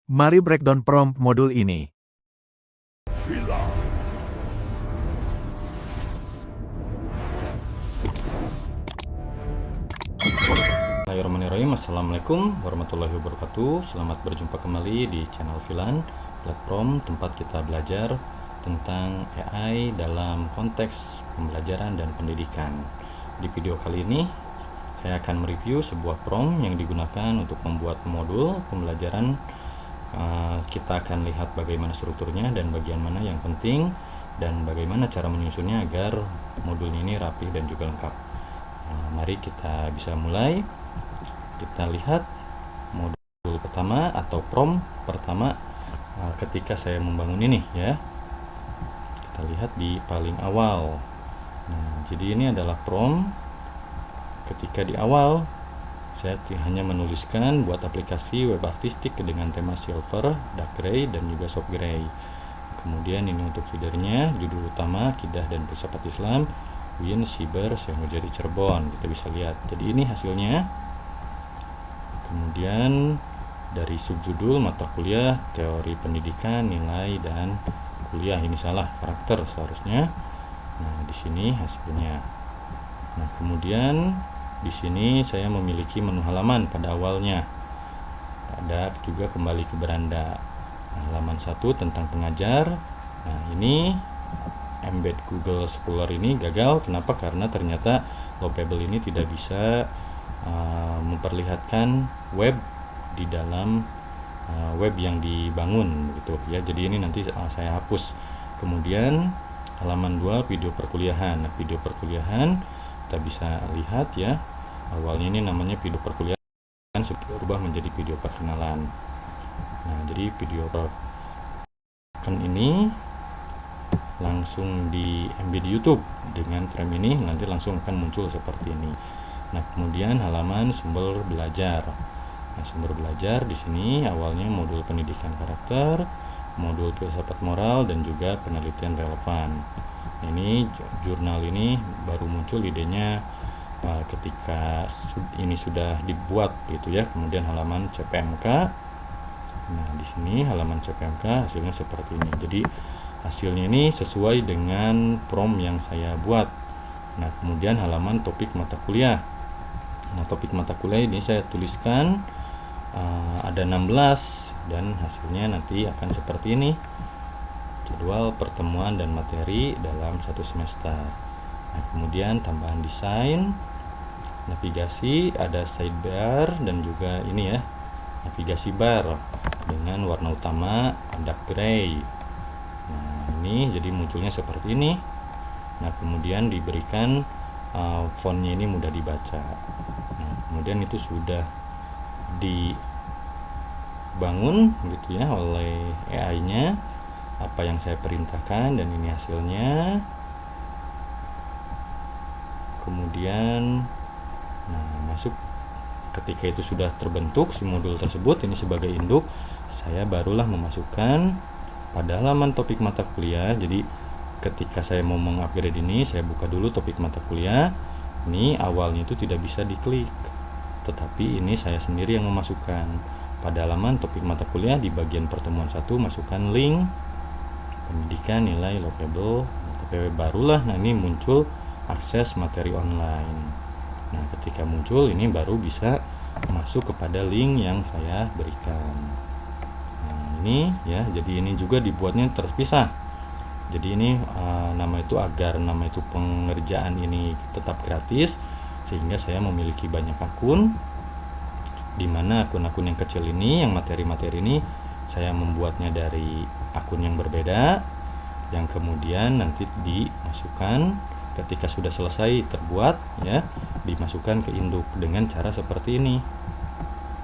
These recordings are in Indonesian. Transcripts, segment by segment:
Mari breakdown prompt modul ini. Bismillahirrahmanirrahim. Assalamualaikum warahmatullahi wabarakatuh. Selamat berjumpa kembali di channel Filan, platform tempat kita belajar tentang AI dalam konteks pembelajaran dan pendidikan. Di video kali ini saya akan mereview sebuah prompt yang digunakan untuk membuat modul pembelajaran. Kita akan lihat bagaimana strukturnya dan bagian mana yang penting dan bagaimana cara menyusunnya agar modulnya ini rapi dan juga lengkap. Mari kita bisa mulai. Kita lihat modul pertama atau prompt pertama ketika saya membangun ini ya. Kita lihat di paling awal. Nah, jadi ini adalah prompt ketika di awal saya hanya menuliskan buat aplikasi web artistik dengan tema silver, dark gray, dan juga soft gray. Kemudian ini untuk feedernya, judul utama Akidah dan Filsafat Islam, UIN Siber Syekh Nurjadi Cirebon. Kita bisa lihat. Jadi ini hasilnya. Kemudian dari subjudul mata kuliah teori pendidikan, nilai dan kuliah, ini salah, karakter seharusnya. Nah, di sini hasilnya. Nah, kemudian di sini saya memiliki menu halaman pada awalnya. Ada juga kembali ke beranda. Nah, halaman 1 tentang pengajar. Nah, ini embed Google Scholar ini gagal. Kenapa? Karena ternyata Lovable ini tidak bisa memperlihatkan web di dalam web yang dibangun gitu ya. Jadi ini nanti saya hapus. Kemudian halaman 2 video perkuliahan. Nah, video perkuliahan kita bisa lihat ya. Awalnya ini namanya video perkuliahan, sudah berubah menjadi video perkenalan. Nah, jadi video perkenalan ini langsung di embed di YouTube dengan frame ini, nanti langsung akan muncul seperti ini. Nah, kemudian halaman sumber belajar. Nah, sumber belajar di sini awalnya modul pendidikan karakter, modul filsafat moral, dan juga penelitian relevan. Nah, ini jurnal ini baru muncul idenya ketika ini sudah dibuat gitu ya. Kemudian halaman CPMK. Nah, di sini halaman CPMK hasilnya seperti ini. Jadi hasilnya ini sesuai dengan prompt yang saya buat. Nah, kemudian halaman topik mata kuliah. Nah, topik mata kuliah ini saya tuliskan ada 16 dan hasilnya nanti akan seperti ini. Jadwal pertemuan dan materi dalam satu semester. Nah, kemudian tambahan desain, navigasi, ada sidebar dan juga ini ya, navigasi bar dengan warna utama dark gray. Nah, ini jadi munculnya seperti ini. Nah, kemudian diberikan fontnya ini mudah dibaca. Nah, kemudian itu sudah dibangun gitu ya oleh AI-nya, apa yang saya perintahkan, dan ini hasilnya. Kemudian masuk, ketika itu sudah terbentuk si modul tersebut ini sebagai induk, saya barulah memasukkan pada halaman topik mata kuliah. Jadi ketika saya mau mengupgrade ini, saya buka dulu topik mata kuliah. Ini awalnya itu tidak bisa diklik, tetapi ini saya sendiri yang memasukkan pada halaman topik mata kuliah. Di bagian pertemuan 1 masukkan link pendidikan, nilai, Lovable, TPW, barulah nah ini muncul akses materi online. Nah, ketika muncul ini baru bisa masuk kepada link yang saya berikan. Nah, ini ya, jadi ini juga dibuatnya terpisah. Jadi ini nama itu agar nama itu pengerjaan ini tetap gratis, sehingga saya memiliki banyak akun, dimana akun-akun yang kecil ini, yang materi-materi ini saya membuatnya dari akun yang berbeda, yang kemudian nanti dimasukkan ketika sudah selesai terbuat ya, dimasukkan ke induk dengan cara seperti ini.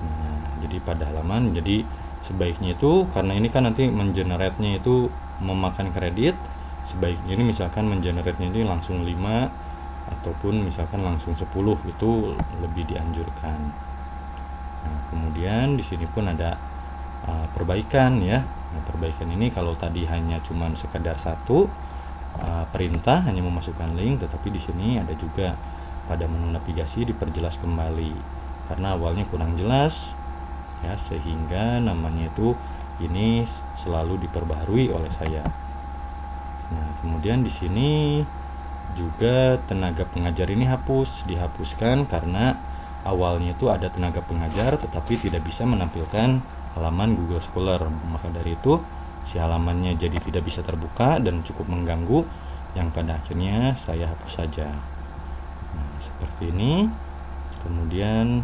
Nah, jadi pada halaman, jadi sebaiknya itu karena ini kan nanti mengenerate-nya itu memakan kredit, sebaiknya ini misalkan mengenerate-nya ini langsung 5 ataupun misalkan langsung 10, itu lebih dianjurkan. Nah, kemudian di sini pun ada perbaikan ya. Nah, perbaikan ini kalau tadi hanya cuman sekedar satu perintah hanya memasukkan link, tetapi di sini ada juga pada menu navigasi diperjelas kembali karena awalnya kurang jelas. ya, sehingga namanya itu ini selalu diperbaharui oleh saya. Nah, kemudian di sini juga tenaga pengajar ini dihapuskan karena awalnya itu ada tenaga pengajar tetapi tidak bisa menampilkan halaman Google Scholar. Maka dari itu si halamannya jadi tidak bisa terbuka dan cukup mengganggu, yang pada akhirnya saya hapus saja. Nah, seperti ini. Kemudian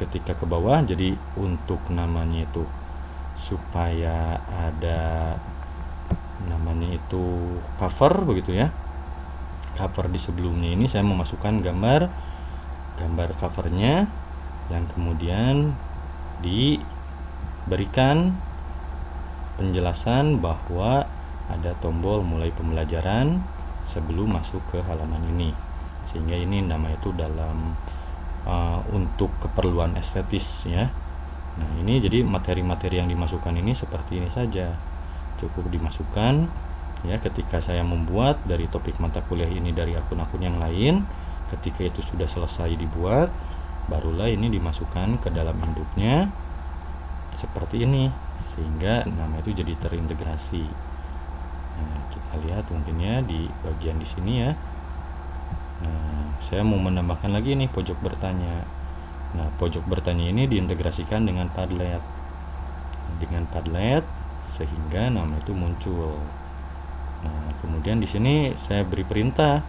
ketika ke bawah, jadi untuk namanya itu supaya ada namanya itu cover begitu ya. Cover di sebelumnya ini saya memasukkan gambar covernya yang kemudian diberikan penjelasan bahwa ada tombol mulai pembelajaran sebelum masuk ke halaman ini, sehingga ini nama itu dalam untuk keperluan estetis ya. Nah, ini jadi materi-materi yang dimasukkan ini seperti ini saja, cukup dimasukkan ya. Ketika saya membuat dari topik mata kuliah ini dari akun-akun yang lain, ketika itu sudah selesai dibuat, barulah ini dimasukkan ke dalam induknya seperti ini, sehingga nama itu jadi terintegrasi. Nah, kita lihat mungkin ya di bagian di sini ya. Nah, saya mau menambahkan lagi nih pojok bertanya. Nah, pojok bertanya ini diintegrasikan dengan Padlet. Sehingga nama itu muncul. Nah, kemudian di sini saya beri perintah,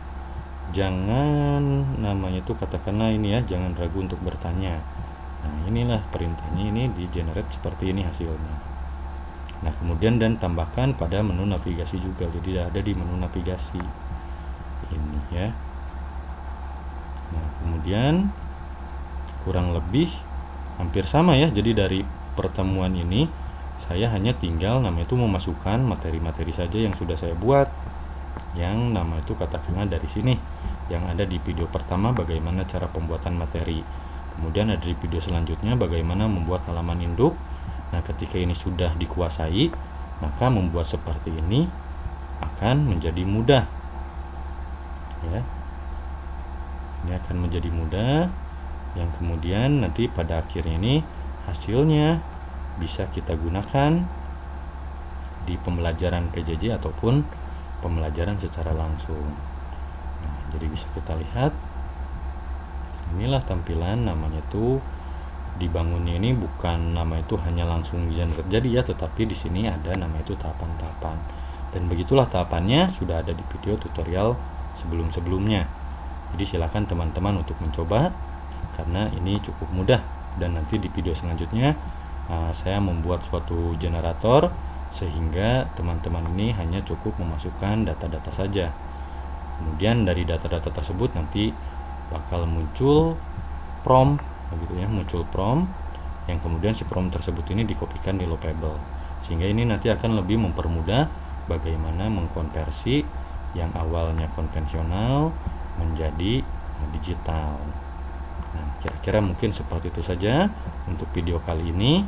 jangan namanya itu katakanlah ini ya, jangan ragu untuk bertanya. Nah, inilah perintahnya, ini di generate seperti ini hasilnya. Nah, kemudian dan tambahkan pada menu navigasi juga, jadi ada di menu navigasi ini ya. Nah, kemudian kurang lebih hampir sama ya. Jadi dari pertemuan ini saya hanya tinggal nama itu memasukkan materi-materi saja yang sudah saya buat, yang nama itu katakanlah dari sini, yang ada di video pertama bagaimana cara pembuatan materi. Kemudian ada di video selanjutnya bagaimana membuat halaman induk. Nah, ketika ini sudah dikuasai, maka membuat seperti ini akan menjadi mudah ya. Ini akan menjadi mudah, yang kemudian nanti pada akhirnya ini hasilnya bisa kita gunakan di pembelajaran PJJ ataupun pembelajaran secara langsung. Nah, jadi bisa kita lihat inilah tampilan namanya itu dibangunnya ini, bukan nama itu hanya langsung terjadi ya, tetapi di sini ada nama itu tahapan-tahapan, dan begitulah tahapannya sudah ada di video tutorial sebelum-sebelumnya. Jadi silakan teman-teman untuk mencoba karena ini cukup mudah, dan nanti di video selanjutnya saya membuat suatu generator sehingga teman-teman ini hanya cukup memasukkan data-data saja. Kemudian dari data-data tersebut nanti bakal muncul prompt begitu ya, muncul prompt yang kemudian si prompt tersebut ini dikopikan di Lovable, sehingga ini nanti akan lebih mempermudah bagaimana mengkonversi yang awalnya konvensional menjadi digital. Nah, kira-kira mungkin seperti itu saja untuk video kali ini.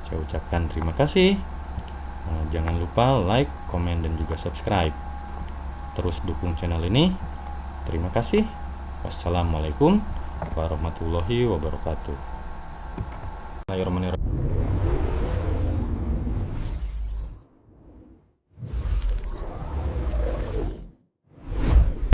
Saya ucapkan terima kasih. Jangan lupa like, komen, dan juga subscribe. Terus dukung channel ini. Terima kasih. Wassalamualaikum warahmatullahi wabarakatuh. Bismillahirrahmanirrahim.